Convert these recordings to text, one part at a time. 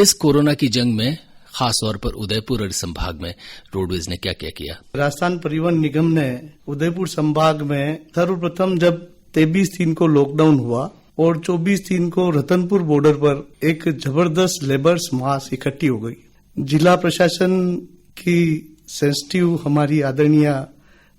इस कोरोना की जंग में खास तौर पर उदयपुर और संभाग में रोडवेज ने क्या क्या किया? राजस्थान परिवहन निगम ने उदयपुर संभाग में सर्वप्रथम जब 23/3 को लॉकडाउन हुआ और 24/3 को रतनपुर बॉर्डर पर एक जबरदस्त लेबर्स मास इकट्ठी हो गई। जिला प्रशासन की सेंसिटिव हमारी आदरणीय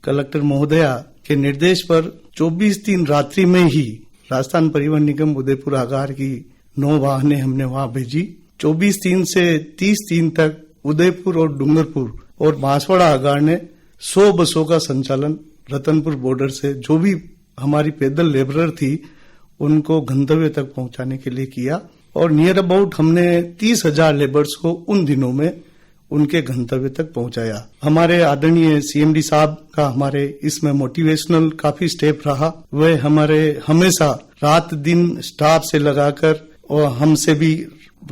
कलेक्टर महोदया के निर्देश पर 24/3 रात्रि में ही राजस्थान परिवहन निगम उदयपुर आगार की 9 वाहनें हमने वहां भेजी। 24/3 से 30/3 तक उदयपुर और डूंगरपुर और बांसवाड़ा आगार ने 100 बसों का संचालन रतनपुर बॉर्डर से जो भी हमारी पैदल लेबरर थी उनको गंतव्य तक पहुंचाने के लिए किया और नियर अबाउट हमने 30,000 लेबर्स को उन दिनों में उनके गंतव्य तक पहुंचाया। हमारे आदरणीय सीएमडी साहब का हमारे इसमें मोटिवेशनल काफी स्टेप रहा। वह हमारे हमेशा रात दिन स्टाफ से लगाकर और हमसे भी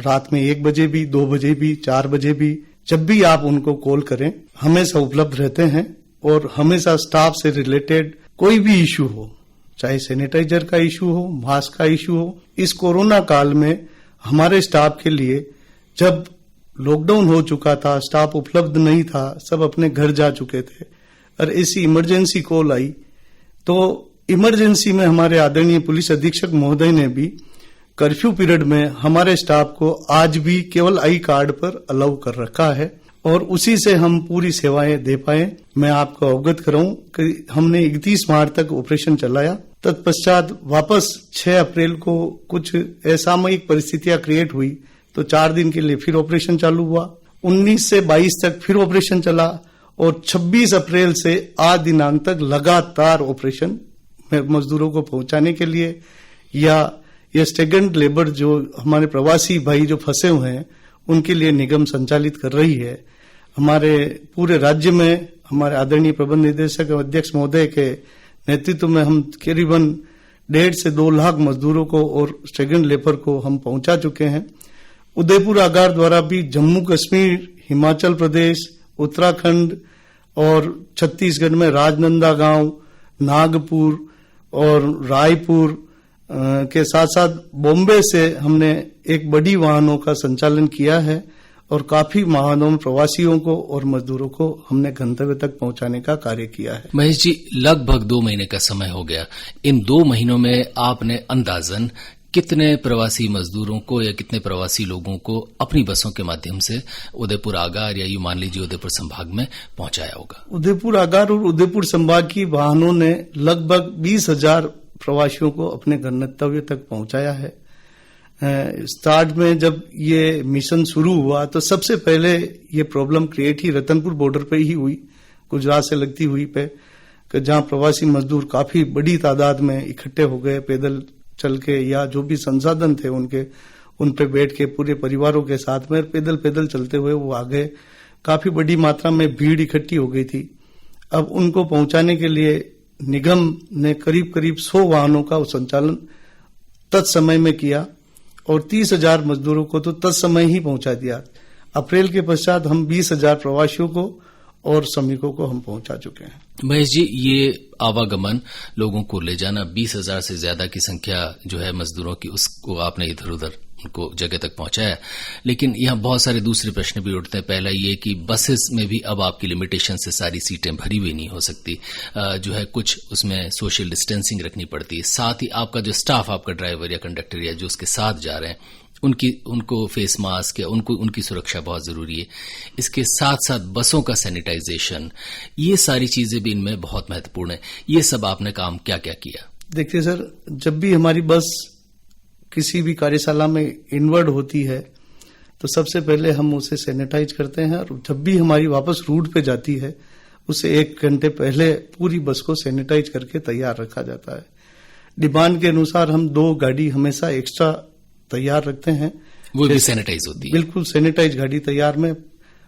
रात में 1 बजे भी, 2 बजे भी, 4 बजे भी, जब भी आप उनको कॉल करें हमेशा उपलब्ध रहते हैं और हमेशा स्टाफ से रिलेटेड कोई भी इश्यू हो, चाहे सैनिटाइजर का इश्यू हो, मास्क का इश्यू हो, इस कोरोना काल में हमारे स्टाफ के लिए जब लॉकडाउन हो चुका था, स्टाफ उपलब्ध नहीं था, सब अपने घर जा चुके थे और ऐसी इमरजेंसी कॉल आई तो इमरजेंसी में हमारे आदरणीय पुलिस अधीक्षक महोदय ने भी कर्फ्यू पीरियड में हमारे स्टाफ को आज भी केवल आई कार्ड पर अलाउ कर रखा है और उसी से हम पूरी सेवाएं दे पाए। मैं आपको अवगत कराऊं कि हमने 31 मार्च तक ऑपरेशन चलाया। तत्पश्चात वापस 6 अप्रैल को कुछ असामयिक परिस्थितियां क्रिएट हुई तो 4 दिन के लिए फिर ऑपरेशन चालू हुआ। 19 से 22 तक फिर ऑपरेशन चला और 26 अप्रैल से आज दिनांक तक लगातार ऑपरेशन मजदूरों को पहुंचाने के लिए या ये स्टेगेंट लेबर जो हमारे प्रवासी भाई जो फंसे हुए हैं उनके लिए निगम संचालित कर रही है। हमारे पूरे राज्य में हमारे आदरणीय प्रबंध निदेशक और अध्यक्ष महोदय के नेतृत्व में हम करीबन 1.5 से 2 लाख मजदूरों को और स्टेगेंट लेबर को हम पहुंचा चुके हैं। उदयपुर आगार द्वारा भी जम्मू कश्मीर, हिमाचल प्रदेश, उत्तराखंड और छत्तीसगढ़ में राजनांदगांव, नागपुर और रायपुर के साथ साथ बॉम्बे से हमने एक बड़ी वाहनों का संचालन किया है और काफी वाहनों में प्रवासियों को और मजदूरों को हमने गंतव्य तक पहुंचाने का कार्य किया है। महेश जी, लगभग 2 महीने का समय हो गया। इन 2 महीनों में आपने अंदाजन कितने प्रवासी मजदूरों को या कितने प्रवासी लोगों को अपनी बसों के माध्यम से उदयपुर आगार या यूं मान लीजिए उदयपुर संभाग में पहुंचाया होगा? उदयपुर आगार और उदयपुर संभाग की वाहनों ने लगभग 20,000 प्रवासियों को अपने गंतव्य तक पहुंचाया है। स्टार्ट में जब ये मिशन शुरू हुआ तो सबसे पहले ये प्रॉब्लम क्रिएट ही रतनपुर बॉर्डर पे ही हुई, गुजरात से लगती हुई पे, जहां प्रवासी मजदूर काफी बड़ी तादाद में इकट्ठे हो गए, पैदल चल के या जो भी संसाधन थे उनके उन पे बैठ के पूरे परिवारों के साथ में पैदल चलते हुए वो आ गए। काफी बड़ी मात्रा में भीड़ इकट्ठी हो गई थी। अब उनको पहुंचाने के लिए निगम ने करीब 100 वाहनों का संचालन तत्समय में किया और 30,000 मजदूरों को तो तत्समय ही पहुंचा दिया। अप्रैल के पश्चात हम 20,000 प्रवासियों को और श्रमिकों को हम पहुंचा चुके हैं। महेश जी, ये आवागमन, लोगों को ले जाना, 20,000 से ज्यादा की संख्या जो है मजदूरों की, उसको आपने इधर उधर उनको जगह तक पहुंचाया। लेकिन यहाँ बहुत सारे दूसरे प्रश्न भी उठते हैं। पहला ये कि बसेस में भी अब आपकी लिमिटेशन से सारी सीटें भरी हुई नहीं हो सकती, जो है कुछ उसमें सोशल डिस्टेंसिंग रखनी पड़ती है। साथ ही आपका जो स्टाफ, आपका ड्राइवर या कंडक्टर या जो उसके साथ जा रहे हैं उनको फेस मास्क या उनकी सुरक्षा बहुत जरूरी है। इसके साथ साथ बसों का सैनिटाइजेशन, ये सारी चीजें भी इनमें बहुत महत्वपूर्ण है। ये सब आपने काम क्या क्या किया? देखिए सर, जब भी हमारी बस किसी भी कार्यशाला में इनवर्ड होती है तो सबसे पहले हम उसे सैनिटाइज करते हैं और जब भी हमारी वापस रूट पे जाती है उसे 1 घंटे पहले पूरी बस को सैनिटाइज करके तैयार रखा जाता है। डिमांड के अनुसार हम 2 गाड़ी हमेशा एक्स्ट्रा तैयार रखते हैं, वो भी सैनिटाइज होती है। बिल्कुल सैनिटाइज गाड़ी तैयार में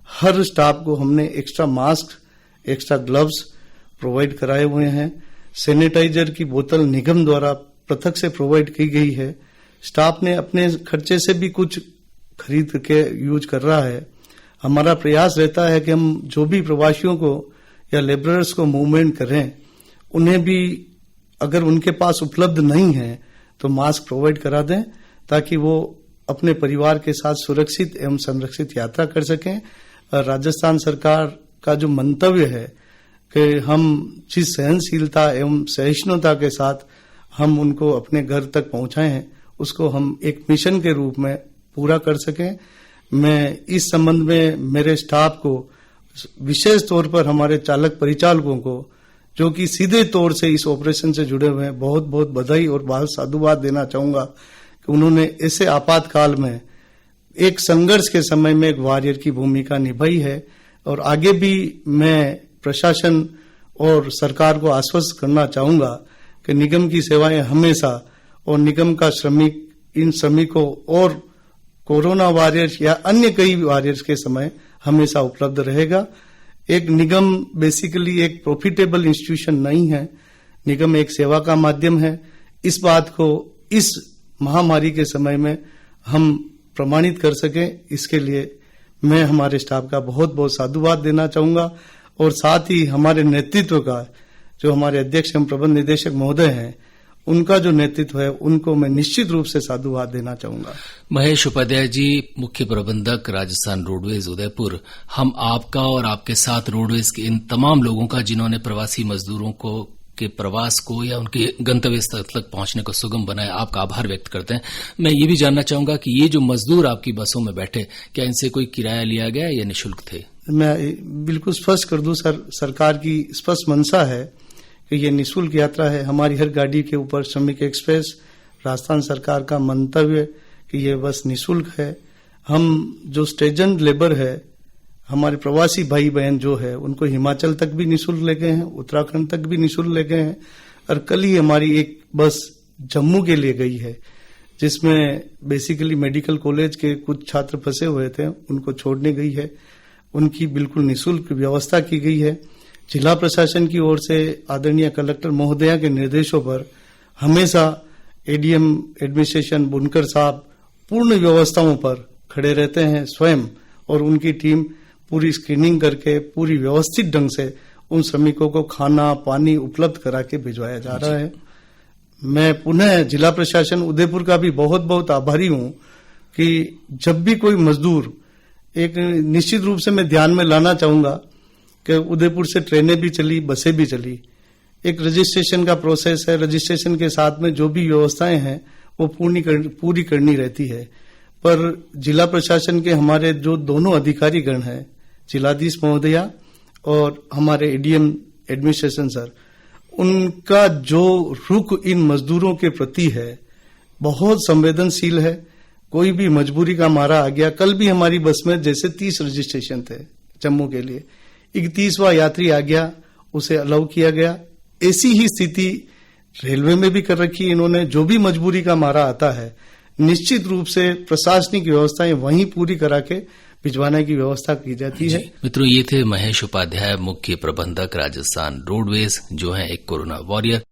हर स्टाफ को हमने extra mask, extra gloves provide कराए हुए हैं। सैनिटाइजर की बोतल निगम द्वारा पृथक से प्रोवाइड की गई है। स्टाफ ने अपने खर्चे से भी कुछ खरीद के यूज कर रहा है। हमारा प्रयास रहता है कि हम जो भी प्रवासियों को या लेबरर्स को मूवमेंट करें, उन्हें भी अगर उनके पास उपलब्ध नहीं है तो मास्क प्रोवाइड करा दें ताकि वो अपने परिवार के साथ सुरक्षित एवं संरक्षित यात्रा कर सकें। राजस्थान सरकार का जो मंतव्य है कि हम जिस सहनशीलता एवं सहिष्णुता के साथ हम उनको अपने घर तक पहुंचाए हैं, उसको हम एक मिशन के रूप में पूरा कर सकें। मैं इस संबंध में मेरे स्टाफ को, विशेष तौर पर हमारे चालक परिचालकों को, जो कि सीधे तौर से इस ऑपरेशन से जुड़े हुए हैं, बहुत बहुत बधाई और बहुत साधुवाद देना चाहूंगा कि उन्होंने ऐसे आपातकाल में एक संघर्ष के समय में एक वॉरियर की भूमिका निभाई है। और आगे भी मैं प्रशासन और सरकार को आश्वस्त करना चाहूंगा कि निगम की सेवाएं हमेशा, और निगम का श्रमिक इन श्रमिकों और कोरोना वॉरियर्स या अन्य कई वॉरियर्स के समय हमेशा उपलब्ध रहेगा। एक निगम बेसिकली एक प्रॉफिटेबल इंस्टीट्यूशन नहीं है, निगम एक सेवा का माध्यम है। इस बात को इस महामारी के समय में हम प्रमाणित कर सकें, इसके लिए मैं हमारे स्टाफ का बहुत बहुत साधुवाद देना चाहूंगा। और साथ ही हमारे नेतृत्व का, जो हमारे अध्यक्ष एवं प्रबंध निदेशक महोदय हैं, उनका जो नेतृत्व है, उनको मैं निश्चित रूप से साधुवाद देना चाहूंगा। महेश उपाध्याय जी, मुख्य प्रबंधक राजस्थान रोडवेज उदयपुर, हम आपका और आपके साथ रोडवेज के इन तमाम लोगों का, जिन्होंने प्रवासी मजदूरों को के प्रवास को या उनके गंतव्य स्थल तक पहुंचने को सुगम बनाया, आपका आभार व्यक्त करते हैं। मैं ये भी जानना चाहूंगा कि ये जो मजदूर आपकी बसों में बैठे, क्या इनसे कोई किराया लिया गया या निःशुल्क थे? मैं बिल्कुल स्पष्ट कर दूं सर, सरकार की स्पष्ट मंशा है कि ये निःशुल्क यात्रा है। हमारी हर गाड़ी के ऊपर श्रमिक एक्सप्रेस, राजस्थान सरकार का मंतव्य कि ये बस निःशुल्क है। हम जो स्टेशन लेबर है, हमारे प्रवासी भाई बहन जो है, उनको हिमाचल तक भी निःशुल्क ले गए हैं, उत्तराखंड तक भी निःशुल्क ले गए हैं। और कल ही हमारी एक बस जम्मू के लिए गई है, जिसमें बेसिकली मेडिकल कॉलेज के कुछ छात्र फंसे हुए थे, उनको छोड़ने गई है। उनकी बिल्कुल निःशुल्क व्यवस्था की गई है। जिला प्रशासन की ओर से आदरणीय कलेक्टर महोदया के निर्देशों पर हमेशा एडीएम एडमिनिस्ट्रेशन बुनकर साहब पूर्ण व्यवस्थाओं पर खड़े रहते हैं स्वयं, और उनकी टीम पूरी स्क्रीनिंग करके पूरी व्यवस्थित ढंग से उन श्रमिकों को खाना पानी उपलब्ध करा के भिजवाया जा रहा है। मैं पुनः जिला प्रशासन उदयपुर का भी बहुत बहुत आभारी हूं कि जब भी कोई मजदूर, एक निश्चित रूप से मैं ध्यान में लाना चाहूंगा कि उदयपुर से ट्रेनें भी चली, बसें भी चली, एक रजिस्ट्रेशन का प्रोसेस है। रजिस्ट्रेशन के साथ में जो भी व्यवस्थाएं हैं वो पूरी करनी रहती है। पर जिला प्रशासन के हमारे जो दोनों अधिकारीगण हैं, जिलाधीश महोदया और हमारे एडीएम एडमिनिस्ट्रेशन सर, उनका जो रुख इन मजदूरों के प्रति है बहुत संवेदनशील है। कोई भी मजबूरी का मारा आ गया, कल भी हमारी बस में जैसे 30 रजिस्ट्रेशन थे जम्मू के लिए, 31वां यात्री आ गया, उसे अलाउ किया गया। ऐसी ही स्थिति रेलवे में भी कर रखी है इन्होंने। जो भी मजबूरी का मारा आता है, निश्चित रूप से प्रशासनिक व्यवस्थाएं वहीं पूरी करा के भिजवाने की व्यवस्था की जाती है। मित्रों, ये थे महेश उपाध्याय, मुख्य प्रबंधक राजस्थान रोडवेज, जो हैं एक कोरोना वॉरियर।